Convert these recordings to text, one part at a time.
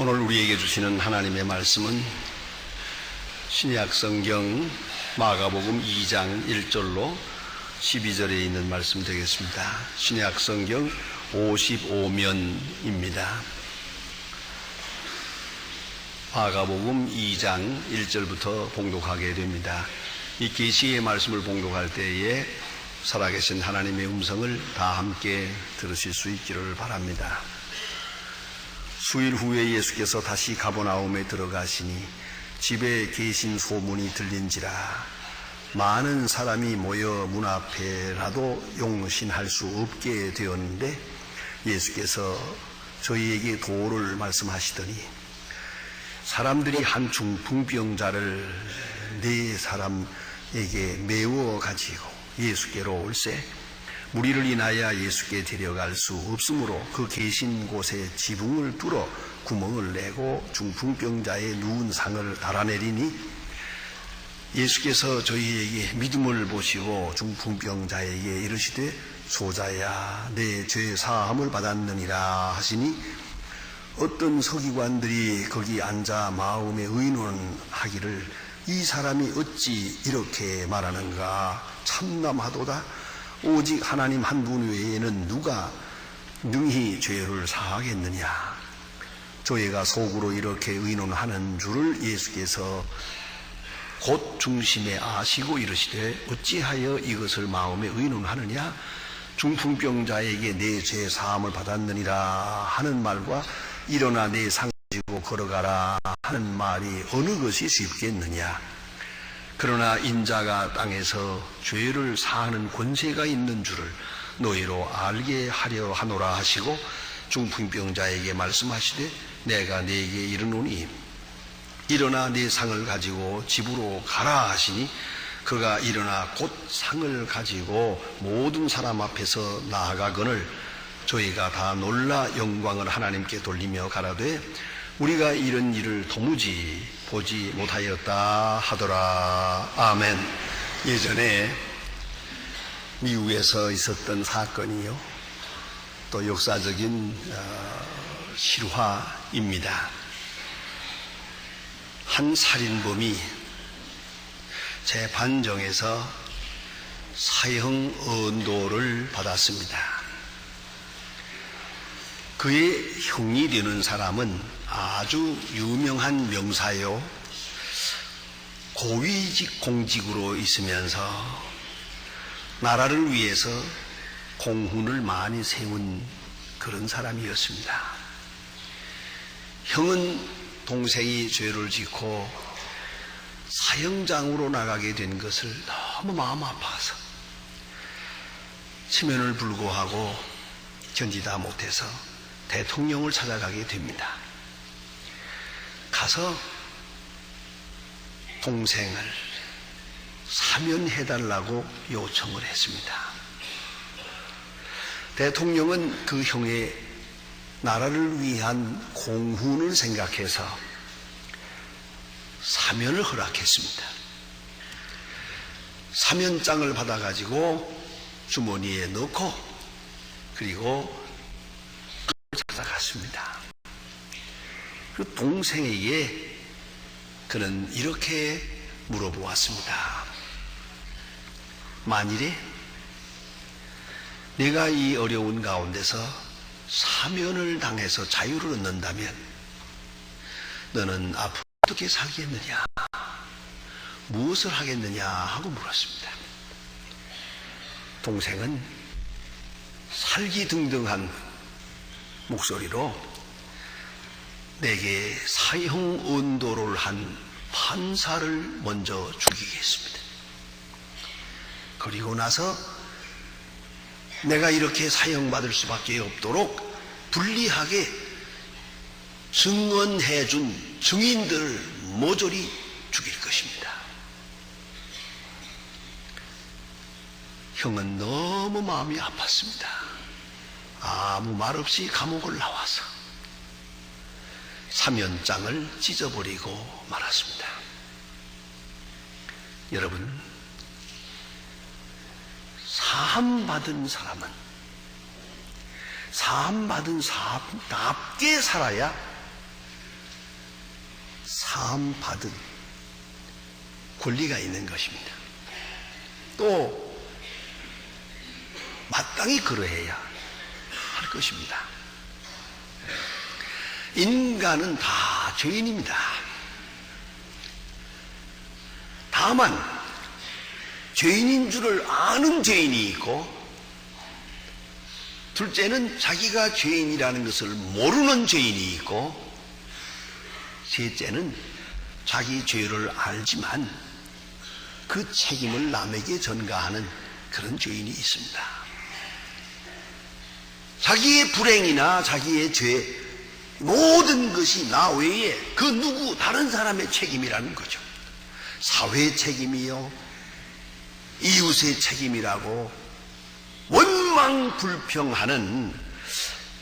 오늘 우리에게 주시는 하나님의 말씀은 신약 성경 마가복음 2장 1절로 12절에 있는 말씀 되겠습니다. 신약 성경 55면입니다. 마가복음 2장 1절부터 봉독하게 됩니다. 이 계시의 말씀을 봉독할 때에 살아계신 하나님의 음성을 다 함께 들으실 수 있기를 바랍니다. 수일 후에 예수께서 다시 가버나움에 들어가시니 집에 계신 소문이 들린지라 많은 사람이 모여 문 앞에라도 용신할 수 없게 되었는데 예수께서 저희에게 도를 말씀하시더니 사람들이 한 중풍병자를 네 사람에게 메워 가지고 예수께로 올세 무리를 인하여 예수께 데려갈 수 없으므로 그 계신 곳에 지붕을 뚫어 구멍을 내고 중풍병자의 누운 상을 달아내리니 예수께서 저희에게 믿음을 보시고 중풍병자에게 이르시되 소자야 내 죄 사함을 받았느니라 하시니 어떤 서기관들이 거기 앉아 마음에 의논하기를 이 사람이 어찌 이렇게 말하는가 참남하도다. 오직 하나님 한 분 외에는 누가 능히 죄를 사하겠느냐. 저희가 속으로 이렇게 의논하는 줄을 예수께서 곧 중심에 아시고 이르시되 어찌하여 이것을 마음에 의논하느냐. 중풍병자에게 내 죄 사함을 받았느니라 하는 말과 일어나 내 상 가지고 걸어가라 하는 말이 어느 것이 쉽겠느냐. 그러나 인자가 땅에서 죄를 사하는 권세가 있는 줄을 너희로 알게 하려 하노라 하시고 중풍병자에게 말씀하시되 내가 네게 이르노니 일어나 네 상을 가지고 집으로 가라 하시니 그가 일어나 곧 상을 가지고 모든 사람 앞에서 나아가거늘 저희가 다 놀라 영광을 하나님께 돌리며 가라되 우리가 이런 일을 도무지 보지 못하였다 하더라. 아멘. 예전에 미국에서 있었던 사건이요. 또 역사적인 실화입니다. 한 살인범이 재판정에서 사형 언도를 받았습니다. 그의 형이 되는 사람은 아주 유명한 명사요. 고위직 공직으로 있으면서 나라를 위해서 공훈을 많이 세운 그런 사람이었습니다. 형은 동생이 죄를 짓고 사형장으로 나가게 된 것을 너무 마음 아파서 치면을 불구하고 견디다 못해서 대통령을 찾아가게 됩니다. 가서 동생을 사면해달라고 요청을 했습니다. 대통령은 그 형의 나라를 위한 공훈을 생각해서 사면을 허락했습니다. 사면장을 받아가지고 주머니에 넣고 그리고 찾아갔습니다. 그 동생에게 그는 이렇게 물어보았습니다. 만일에 내가 이 어려운 가운데서 사면을 당해서 자유를 얻는다면 너는 앞으로 어떻게 살겠느냐, 무엇을 하겠느냐 하고 물었습니다. 동생은 살기등등한 목소리로 내게 사형 언도를 한 판사를 먼저 죽이겠습니다. 그리고 나서 내가 이렇게 사형받을 수밖에 없도록 불리하게 증언해준 증인들을 모조리 죽일 것입니다. 형은 너무 마음이 아팠습니다. 아무 말 없이 감옥을 나와서 사면장을 찢어버리고 말았습니다. 여러분, 사함받은 사람은 사함받은 사람답게 살아야 사함받은 권리가 있는 것입니다. 또 마땅히 그러해야 할 것입니다. 인간은 다 죄인입니다. 다만 죄인인 줄을 아는 죄인이 있고, 둘째는 자기가 죄인이라는 것을 모르는 죄인이 있고, 셋째는 자기 죄를 알지만 그 책임을 남에게 전가하는 그런 죄인이 있습니다. 자기의 불행이나 자기의 죄, 모든 것이 나 외에 그 누구 다른 사람의 책임이라는 거죠. 사회의 책임이요, 이웃의 책임이라고 원망불평하는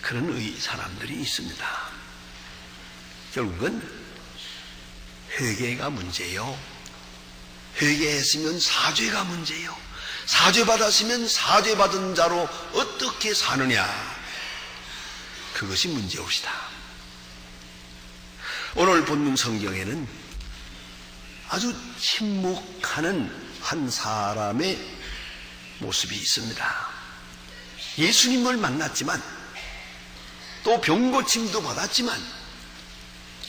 그런 사람들이 있습니다. 결국은 회개가 문제요, 회개했으면 사죄가 문제요, 사죄받았으면 사죄받은 자로 어떻게 사느냐, 그것이 문제옵시다. 오늘 본문 성경에는 아주 침묵하는 한 사람의 모습이 있습니다. 예수님을 만났지만 또 병고침도 받았지만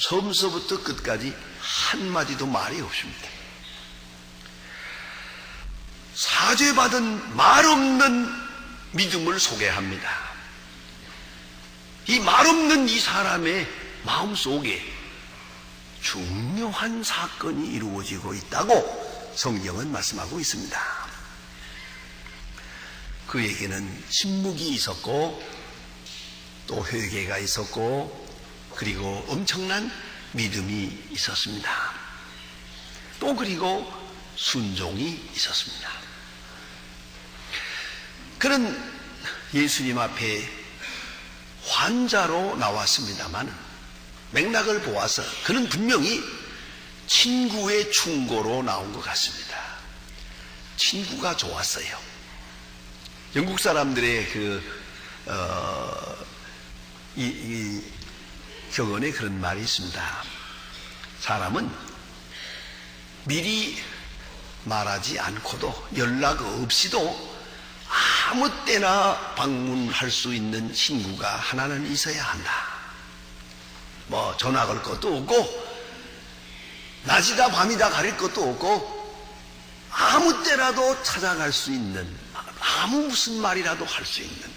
처음서부터 끝까지 한마디도 말이 없습니다. 사죄받은 말없는 믿음을 소개합니다. 이 말없는 이 사람의 마음속에 중요한 사건이 이루어지고 있다고 성경은 말씀하고 있습니다. 그에게는 침묵이 있었고, 또 회개가 있었고, 그리고 엄청난 믿음이 있었습니다. 또 그리고 순종이 있었습니다. 그는 예수님 앞에 환자로 나왔습니다만 맥락을 보아서 그는 분명히 친구의 충고로 나온 것 같습니다. 친구가 좋았어요. 영국 사람들의 이 격언에 그런 말이 있습니다. 사람은 미리 말하지 않고도 연락 없이도 아무 때나 방문할 수 있는 친구가 하나는 있어야 한다. 뭐 전화 걸 것도 없고 낮이다 밤이다 가릴 것도 없고 아무 때라도 찾아갈 수 있는, 아무 무슨 말이라도 할 수 있는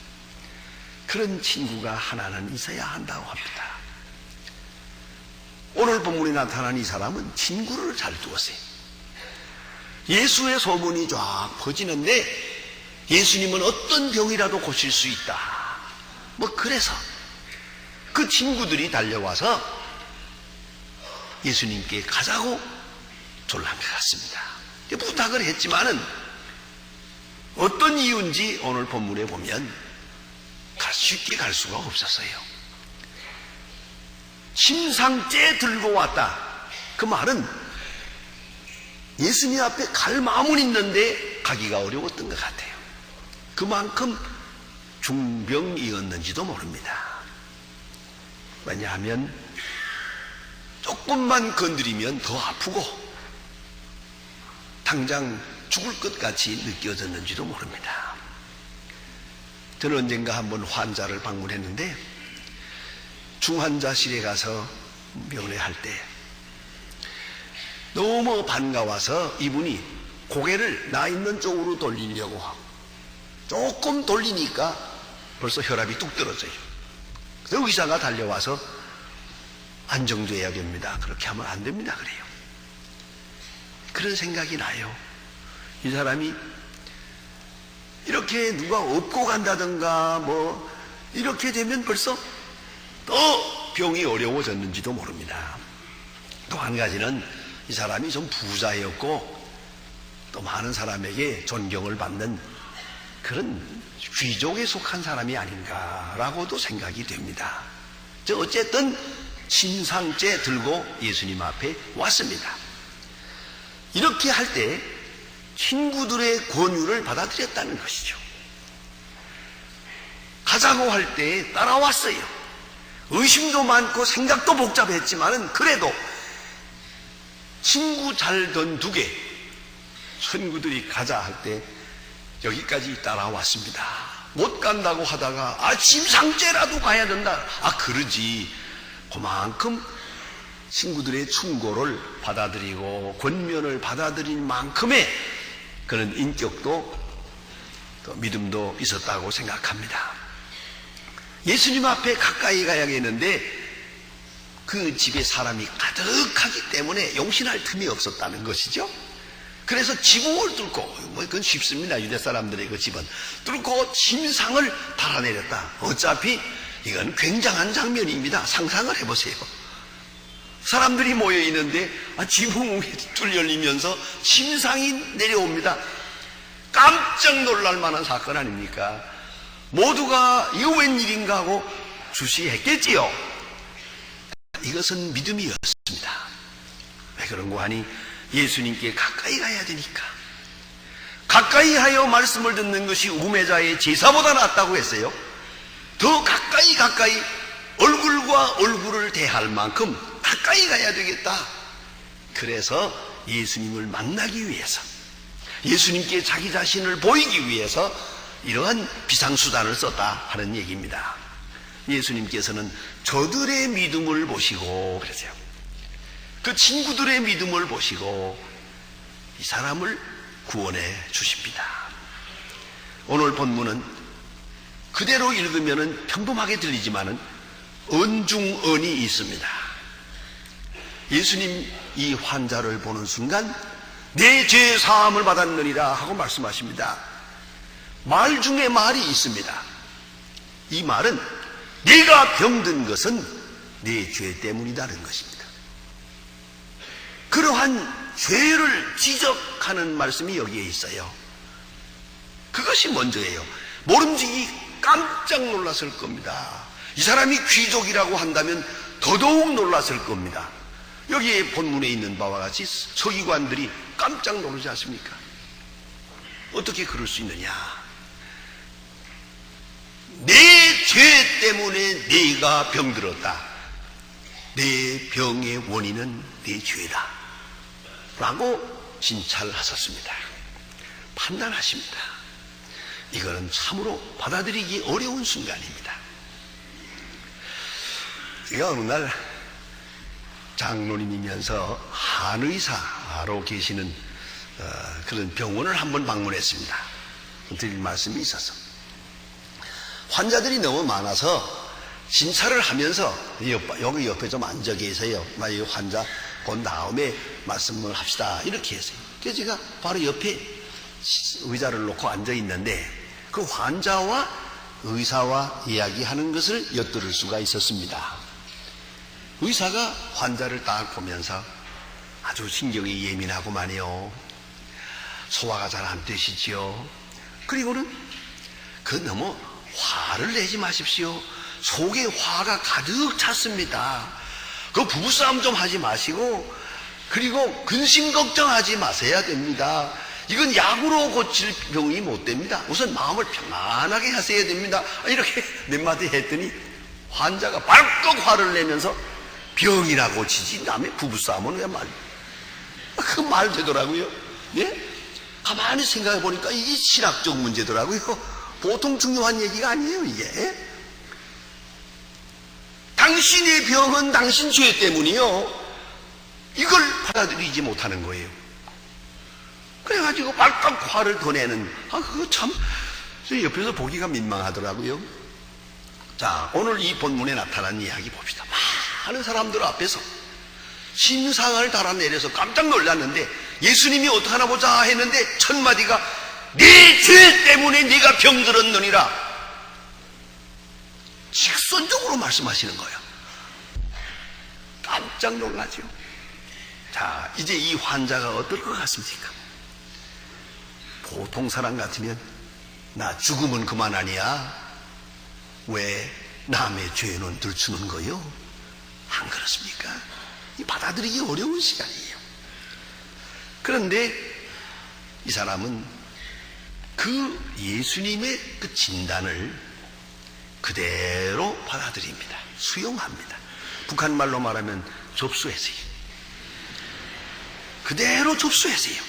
그런 친구가 하나는 있어야 한다고 합니다. 오늘 본문에 나타난 이 사람은 친구를 잘 두었어요. 예수의 소문이 쫙 퍼지는데 예수님은 어떤 병이라도 고칠 수 있다, 뭐 그래서 그 친구들이 달려와서 예수님께 가자고 졸란 것 같습니다. 부탁을 했지만은 어떤 이유인지 오늘 본문에 보면 쉽게 갈 수가 없었어요. 침상째 들고 왔다, 그 말은 예수님 앞에 갈 마음은 있는데 가기가 어려웠던 것 같아요. 그만큼 중병이었는지도 모릅니다. 왜냐하면 조금만 건드리면 더 아프고 당장 죽을 것 같이 느껴졌는지도 모릅니다. 저는 언젠가 한번 환자를 방문했는데 중환자실에 가서 면회할 때 너무 반가워서 이분이 고개를 나 있는 쪽으로 돌리려고 하고 조금 돌리니까 벌써 혈압이 뚝 떨어져요. 그래서 의사가 달려와서 안정돼야 됩니다. 그렇게 하면 안 됩니다. 그래요. 그런 생각이 나요. 이 사람이 이렇게 누가 업고 간다든가 뭐 이렇게 되면 벌써 더 병이 어려워졌는지도 모릅니다. 또 한 가지는 이 사람이 좀 부자였고 또 많은 사람에게 존경을 받는 그런 귀족에 속한 사람이 아닌가라고도 생각이 됩니다. 어쨌든 침상째 들고 예수님 앞에 왔습니다. 이렇게 할 때 친구들의 권유를 받아들였다는 것이죠. 가자고 할 때 따라왔어요. 의심도 많고 생각도 복잡했지만은 그래도 친구 잘 던 두개 친구들이 가자 할 때 여기까지 따라왔습니다. 못 간다고 하다가 침상째라도 가야 된다. 그러지. 그만큼 친구들의 충고를 받아들이고 권면을 받아들인 만큼의 그런 인격도 또 믿음도 있었다고 생각합니다. 예수님 앞에 가까이 가야겠는데 그 집에 사람이 가득하기 때문에 용신할 틈이 없었다는 것이죠. 그래서 지붕을 뚫고, 그건 쉽습니다. 유대 사람들의 그 집은 뚫고 침상을 달아내렸다. 어차피 이건 굉장한 장면입니다. 상상을 해보세요. 사람들이 모여 있는데 지붕이 뚫려지면서 침상이 내려옵니다. 깜짝 놀랄 만한 사건 아닙니까? 모두가 이거 웬일인가 하고 주시했겠지요. 이것은 믿음이었습니다. 왜 그런고 하니 예수님께 가까이 가야 되니까. 가까이 하여 말씀을 듣는 것이 우매자의 제사보다 낫다고 했어요. 더 가까이 얼굴과 얼굴을 대할 만큼 가까이 가야 되겠다. 그래서 예수님을 만나기 위해서, 예수님께 자기 자신을 보이기 위해서 이러한 비상수단을 썼다 하는 얘기입니다. 예수님께서는 저들의 믿음을 보시고 그러세요. 그 친구들의 믿음을 보시고 이 사람을 구원해 주십니다. 오늘 본문은 그대로 읽으면 평범하게 들리지만은 언중언이 있습니다. 예수님 이 환자를 보는 순간 내 죄 사함을 받았느니라 하고 말씀하십니다. 말 중에 말이 있습니다. 이 말은 네가 병든 것은 네 죄 때문이다는 것입니다. 그러한 죄를 지적하는 말씀이 여기에 있어요. 그것이 먼저예요. 모름지기 깜짝 놀랐을 겁니다. 이 사람이 귀족이라고 한다면 더더욱 놀랐을 겁니다. 여기에 본문에 있는 바와 같이 서기관들이 깜짝 놀라지 않습니까? 어떻게 그럴 수 있느냐? 내 죄 때문에 네가 병들었다. 내 병의 원인은 네 죄다. 라고 진찰하셨습니다. 판단하십니다. 이거는 참으로 받아들이기 어려운 순간입니다. 제가 어느 날 장로님이면서 한의사로 계시는 그런 병원을 한번 방문했습니다. 드릴 말씀이 있어서 환자들이 너무 많아서 진찰을 하면서 여기 옆에 좀 앉아 계세요. 이 환자 본 다음에 말씀을 합시다. 이렇게 했어요. 그래서 제가 바로 옆에 의자를 놓고 앉아 있는데 그 환자와 의사와 이야기하는 것을 엿들을 수가 있었습니다. 의사가 환자를 딱 보면서 아주 신경이 예민하고만요. 소화가 잘 안 되시지요. 그리고는 너무 화를 내지 마십시오. 속에 화가 가득 찼습니다. 부부싸움 좀 하지 마시고, 그리고 근심 걱정하지 마셔야 됩니다. 이건 약으로 고칠 병이 못 됩니다. 우선 마음을 평안하게 하셔야 됩니다. 이렇게 몇 마디 했더니 환자가 발칵 화를 내면서 병이라고 고치지 남의 부부싸움은 왜 말? 그 말 되더라고요. 예? 가만히 생각해 보니까 이게 신학적 문제더라고요. 보통 중요한 얘기가 아니에요, 이게. 당신의 병은 당신 죄 때문이요. 이걸 받아들이지 못하는 거예요. 그래가지고 발칵 화를 더 내는, 그거 참, 옆에서 보기가 민망하더라고요. 자, 오늘 이 본문에 나타난 이야기 봅시다. 많은 사람들 앞에서 신상을 달아내려서 깜짝 놀랐는데 예수님이 어떡하나 보자 했는데 첫 마디가 네 죄 때문에 네가 병들었느니라. 직선적으로 말씀하시는 거예요. 깜짝 놀라죠. 자, 이제 이 환자가 어떨 것 같습니까? 보통 사람 같으면 나 죽으면 그만 아니야. 왜 남의 죄는 들추는 거요? 안 그렇습니까? 받아들이기 어려운 시간이에요. 그런데 이 사람은 그 예수님의 그 진단을 그대로 받아들입니다. 수용합니다. 북한 말로 말하면 접수했어요. 그대로 접수했어요.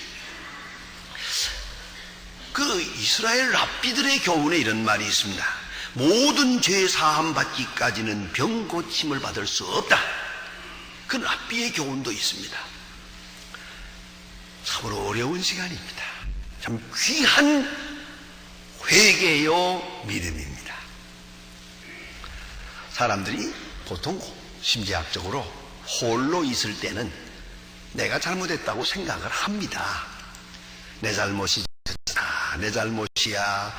그 이스라엘 랍비들의 교훈에 이런 말이 있습니다. 모든 죄 사함 받기까지는 병 고침을 받을 수 없다. 그 랍비의 교훈도 있습니다. 참으로 어려운 시간입니다. 참 귀한 회개요 믿음입니다. 사람들이 보통 심리학적으로 홀로 있을 때는 내가 잘못했다고 생각을 합니다. 내 잘못이야, 내 잘못이야.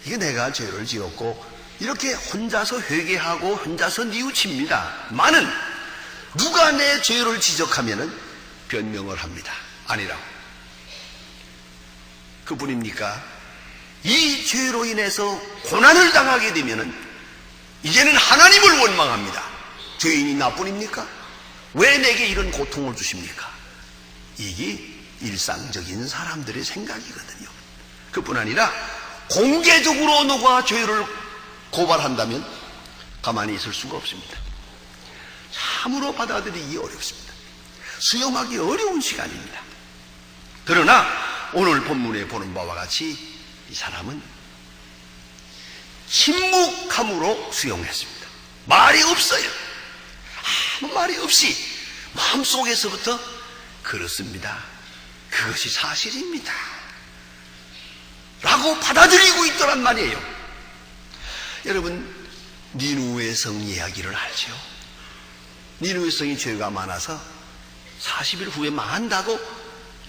이게 내가 죄를 지었고 이렇게 혼자서 회개하고 혼자서 뉘우칩니다. 많은 누가 내 죄를 지적하면은 변명을 합니다. 아니라고. 그뿐입니까? 이 죄로 인해서 고난을 당하게 되면은 이제는 하나님을 원망합니다. 죄인이 나뿐입니까? 왜 내게 이런 고통을 주십니까? 이게 일상적인 사람들의 생각이거든요. 그뿐 아니라 공개적으로 누가 죄를 고발한다면 가만히 있을 수가 없습니다. 참으로 받아들이기 어렵습니다. 수용하기 어려운 시간입니다. 그러나 오늘 본문에 보는 바와 같이 이 사람은 침묵함으로 수용했습니다. 말이 없어요. 아무 말이 없이 마음속에서부터 그렇습니다. 그것이 사실입니다. 라고 받아들이고 있더란 말이에요. 여러분, 니누의 성 이야기를 알죠? 니누의 성이 죄가 많아서 40일 후에 망한다고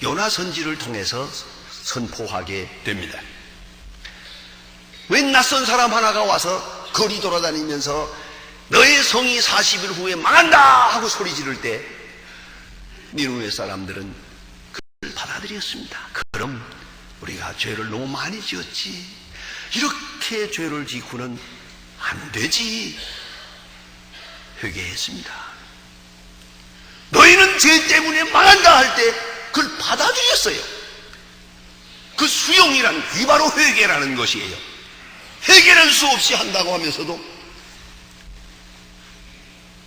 요나 선지를 통해서 선포하게 됩니다. 웬 낯선 사람 하나가 와서 거리 돌아다니면서 너의 성이 40일 후에 망한다 하고 소리 지를 때 니누의 사람들은 그걸 받아들였습니다. 그럼 우리가 죄를 너무 많이 지었지. 이렇게 죄를 짓고는 안 되지. 회개했습니다. 너희는 죄 때문에 망한다 할 때 그걸 받아들였어요. 그 수용이란 이 바로 회개라는 것이에요. 회개는 수없이 한다고 하면서도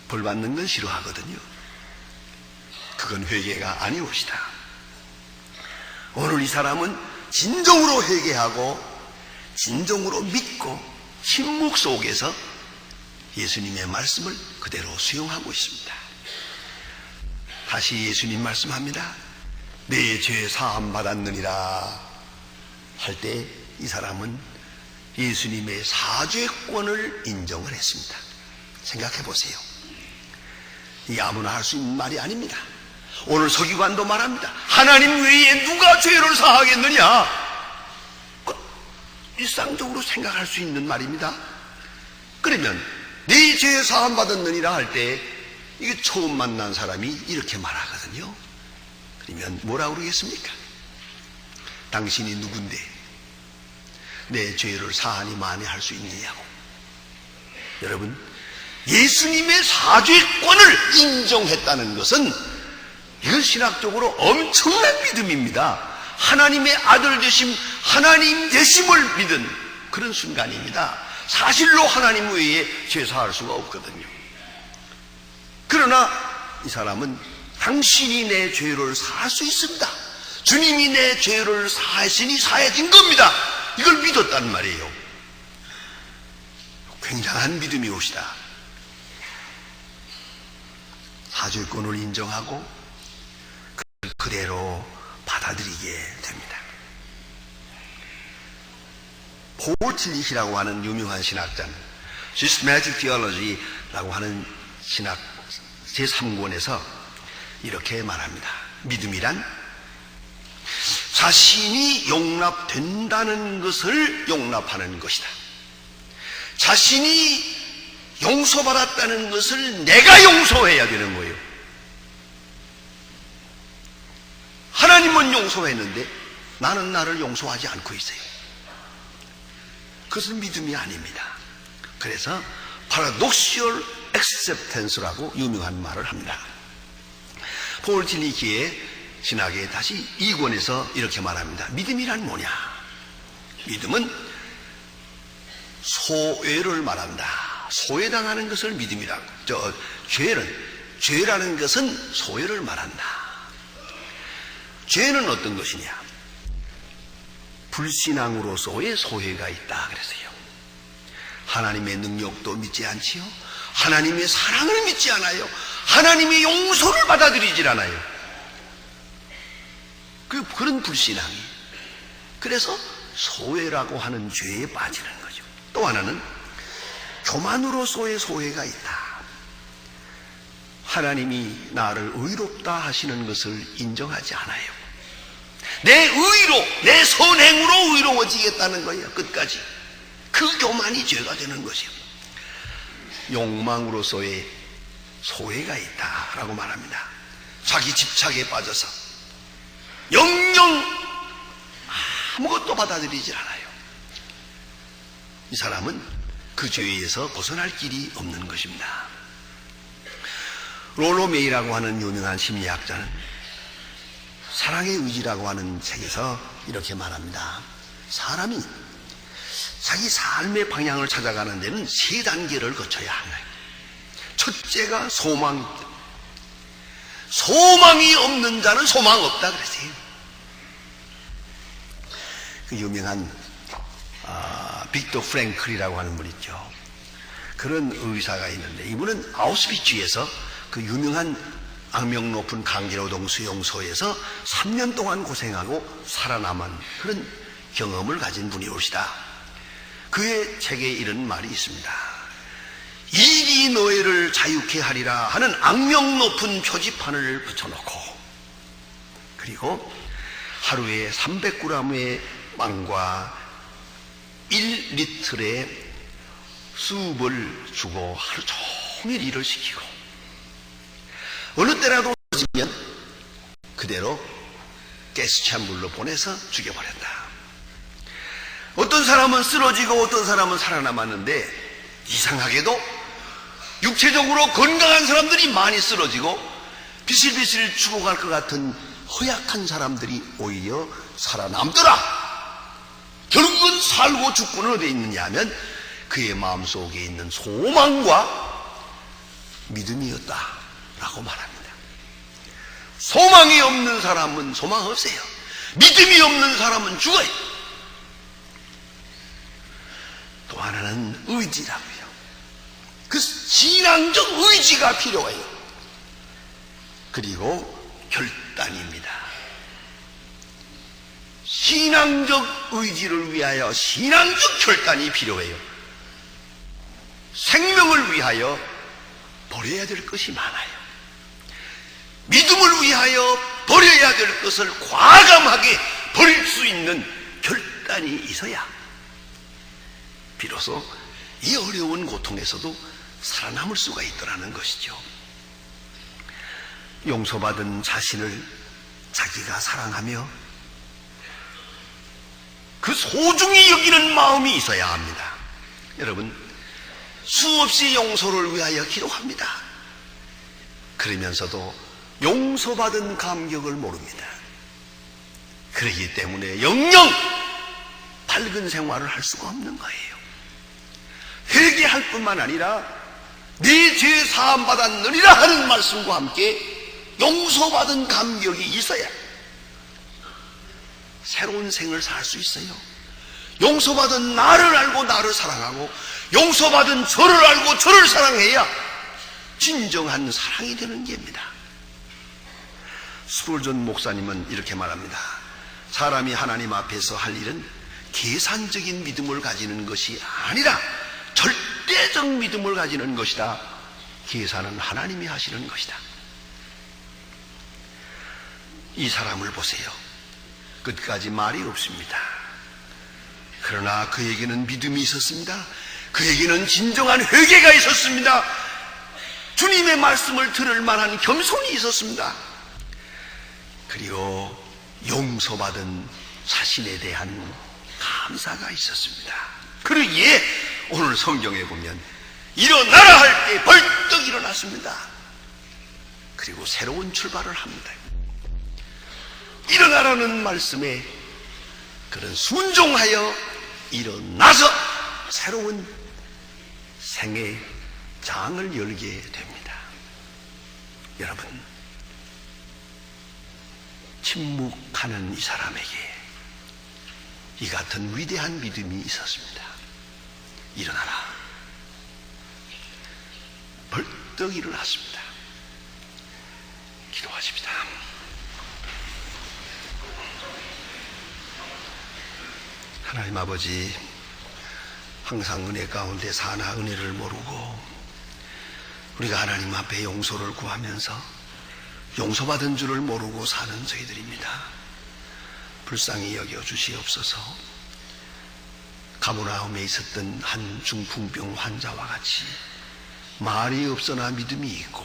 벌 받는 건 싫어하거든요. 그건 회개가 아니옵시다. 오늘 이 사람은 진정으로 회개하고 진정으로 믿고 침묵 속에서 예수님의 말씀을 그대로 수용하고 있습니다. 다시 예수님 말씀합니다. 내 죄 사함 받았느니라 할 때 이 사람은 예수님의 사죄권을 인정을 했습니다. 생각해 보세요. 이 아무나 할 수 있는 말이 아닙니다. 오늘 서기관도 말합니다. 하나님 외에 누가 죄를 사하겠느냐? 일상적으로 생각할 수 있는 말입니다. 그러면 네 죄 사함 받았느니라 할 때 이게 처음 만난 사람이 이렇게 말하거든요. 그러면 뭐라고 그러겠습니까? 당신이 누군데 내 죄를 사하니 마니 할 수 있느냐고. 여러분, 예수님의 사죄권을 인정했다는 것은 이건 신학적으로 엄청난 믿음입니다. 하나님의 아들 되심, 하나님 되심을 믿은 그런 순간입니다. 사실로 하나님 외에 죄 사할 수가 없거든요. 그러나 이 사람은 당신이 내 죄를 사할 수 있습니다. 주님이 내 죄를 사하시니 사해진 겁니다. 이걸 믿었단 말이에요. 굉장한 믿음이 옵시다. 사죄권을 인정하고 그걸 그대로 받아들이게 됩니다. 폴 틸리히라고 하는 유명한 신학자는 Systematic Theology라고 하는 신학 제3권에서 이렇게 말합니다. 믿음이란 자신이 용납된다는 것을 용납하는 것이다. 자신이 용서받았다는 것을 내가 용서해야 되는 거예요. 하나님은 용서했는데 나는 나를 용서하지 않고 있어요. 그것은 믿음이 아닙니다. 그래서 paradoxical acceptance라고 유명한 말을 합니다. 폴 틸리히의 신학에 다시 2권에서 이렇게 말합니다. 믿음이란 뭐냐? 믿음은 소외를 말한다. 소외당하는 것을 믿음이라고. 죄라는 것은 소외를 말한다. 죄는 어떤 것이냐? 불신앙으로서의 소회가 있다 그랬어요. 하나님의 능력도 믿지 않지요. 하나님의 사랑을 믿지 않아요. 하나님의 용서를 받아들이질 않아요. 그런 불신앙이. 그래서 소회라고 하는 죄에 빠지는 거죠. 또 하나는 교만으로서의 소회가 있다. 하나님이 나를 의롭다 하시는 것을 인정하지 않아요. 내 의로, 내 선행으로 의로워지겠다는 거예요. 끝까지. 그 교만이 죄가 되는 것이요. 욕망으로서의 소외가 있다라고 말합니다. 자기 집착에 빠져서 영영 아무것도 받아들이질 않아요. 이 사람은 그 죄에서 벗어날 길이 없는 것입니다. 롤로 메이라고 하는 유명한 심리학자는 사랑의 의지라고 하는 책에서 이렇게 말합니다. 사람이 자기 삶의 방향을 찾아가는 데는 세 단계를 거쳐야 합니다. 첫째가 소망입니다. 소망이 없는 자는 소망 없다 그랬어요. 그 유명한 빅터 프랭클이라고 하는 분 있죠. 그런 의사가 있는데 이분은 아우슈비츠에서 그 유명한 악명 높은 강제노동 수용소에서 3년 동안 고생하고 살아남은 그런 경험을 가진 분이 오시다. 그의 책에 이런 말이 있습니다. 일이 너희를 자유케 하리라 하는 악명 높은 표지판을 붙여놓고 그리고 하루에 300g의 빵과 1리틀의 수업을 주고 하루 종일 일을 시키고 어느 때라도 쓰러지면 그대로 가스찬물로 보내서 죽여버렸다. 어떤 사람은 쓰러지고 어떤 사람은 살아남았는데 이상하게도 육체적으로 건강한 사람들이 많이 쓰러지고 비실비실 죽어갈 것 같은 허약한 사람들이 오히려 살아남더라. 결국은 살고 죽고는 어디에 있느냐 하면 그의 마음속에 있는 소망과 믿음이었다라고 말합니다. 소망이 없는 사람은 소망 없어요. 믿음이 없는 사람은 죽어요. 또 하나는 의지라고요. 그 신앙적 의지가 필요해요. 그리고 결단입니다. 신앙적 의지를 위하여 신앙적 결단이 필요해요. 생명을 위하여 버려야 될 것이 많아요. 믿음을 위하여 버려야 될 것을 과감하게 버릴 수 있는 결단이 있어야 비로소 이 어려운 고통에서도 살아남을 수가 있더라는 것이죠. 용서받은 자신을 자기가 사랑하며 그 소중히 여기는 마음이 있어야 합니다. 여러분, 수없이 용서를 위하여 기도합니다. 그러면서도 용서받은 감격을 모릅니다. 그렇기 때문에 영영 밝은 생활을 할 수가 없는 거예요. 회개할 뿐만 아니라 네 죄 사함 받았느니라 하는 말씀과 함께 용서받은 감격이 있어야 새로운 생을 살 수 있어요. 용서받은 나를 알고 나를 사랑하고 용서받은 저를 알고 저를 사랑해야 진정한 사랑이 되는 겁니다. 스폴전 목사님은 이렇게 말합니다. 사람이 하나님 앞에서 할 일은 계산적인 믿음을 가지는 것이 아니라 절대적 믿음을 가지는 것이다. 계산은 하나님이 하시는 것이다. 이 사람을 보세요. 끝까지 말이 없습니다. 그러나 그에게는 믿음이 있었습니다. 그에게는 진정한 회개가 있었습니다. 주님의 말씀을 들을 만한 겸손이 있었습니다. 그리고 용서받은 자신에 대한 감사가 있었습니다. 그러기에 오늘 성경에 보면 일어나라 할 때 벌떡 일어났습니다. 그리고 새로운 출발을 합니다. 일어나라는 말씀에 그런 순종하여 일어나서 새로운 생의 장을 열게 됩니다. 여러분, 침묵하는 이 사람에게 이 같은 위대한 믿음이 있었습니다. 일어나라. 벌떡 일어났습니다. 기도하십니다. 하나님 아버지, 항상 은혜 가운데 사나 은혜를 모르고 우리가 하나님 앞에 용서를 구하면서 용서받은 줄을 모르고 사는 저희들입니다. 불쌍히 여겨 주시옵소서. 가버나움에 있었던 한 중풍병 환자와 같이 말이 없으나 믿음이 있고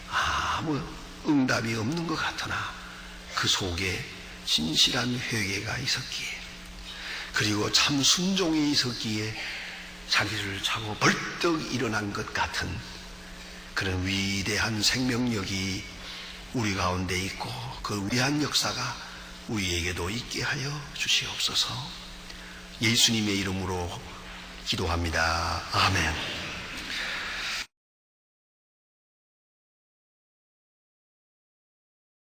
아무 응답이 없는 것 같으나 그 속에 진실한 회개가 있었기에, 그리고 참 순종이 있었기에 자기를 차고 벌떡 일어난 것 같은 그런 위대한 생명력이 우리 가운데 있고, 그 위대한 역사가 우리에게도 있게 하여 주시옵소서. 예수님의 이름으로 기도합니다. 아멘.